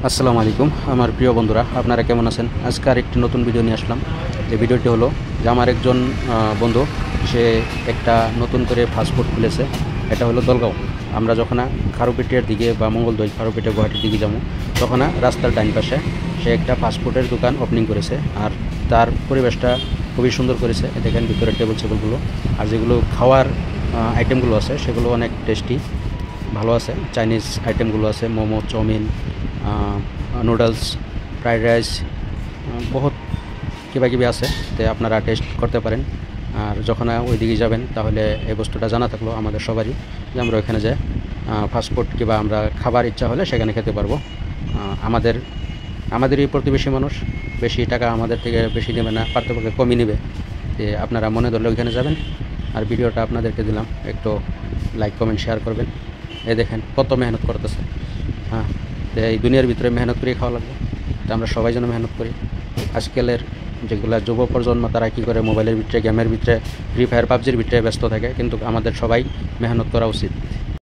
আসসালামু আলাইকুম আমার প্রিয় বন্ধুরা, আপনারা কেমন আছেন? আজকে আরেকটি নতুন ভিডিও নিয়ে আসলাম। এই ভিডিওটি হলো যে আমার একজন বন্ধু, সে একটা নতুন করে ফাস্টফুড খুলেছে। এটা হলো দলগাঁও। আমরা যখন খারুপেটের দিকে বা মঙ্গলদৈ খারুপেটে গুয়াহাটির দিকে যাবো, তখন রাস্তার ডাইন পাশে সে একটা ফাস্টফুডের দোকান ওপেনিং করেছে। আর তার পরিবেশটা খুবই সুন্দর করেছে। দেখেন ভিতরে টেবিল সেবলগুলো, আর যেগুলো খাওয়ার আইটেমগুলো আছে সেগুলো অনেক টেস্টি, ভালো আছে। চাইনিজ আইটেমগুলো আছে, momo, chowmein, noodles, fried rice, বহুত কিবাকিবি আছে। তো আপনারা টেস্ট করতে পারেন। আর যখন ওইদিকে যাবেন তাহলে এই বস্তুটা জানা থাকলো আমাদের সবারই, যে আমরা ওইখানে যাই ফাস্টফুড কিংবা আমরা খাবার ইচ্ছা হলে সেখানে খেতে পারবো। আমাদেরই প্রতিবেশী মানুষ, বেশি টাকা আমাদের থেকে বেশি নেবে না, পার্থক্য কমই নেবে। যে আপনারা মনে ধরলে ওইখানে যাবেন। আর ভিডিওটা আপনাদেরকে দিলাম, একটু লাইক কমেন্ট শেয়ার করবেন। এই দেখেন কত মেহনত করতেছে। হ্যাঁ, তো এই দুনিয়ার ভিতরে মেহনত করে খাওয়া লাগবে। তো আমরা সবাই যেন মেহনত করি। আজকালের যেগুলো যুব প্রজন্ম, তারা কী করে মোবাইলের ভিতরে, গেমের ভিতরে, ফ্রি ফায়ার পাবজির ভিতরে ব্যস্ত থাকে, কিন্তু আমাদের সবাই মেহনত করা উচিত।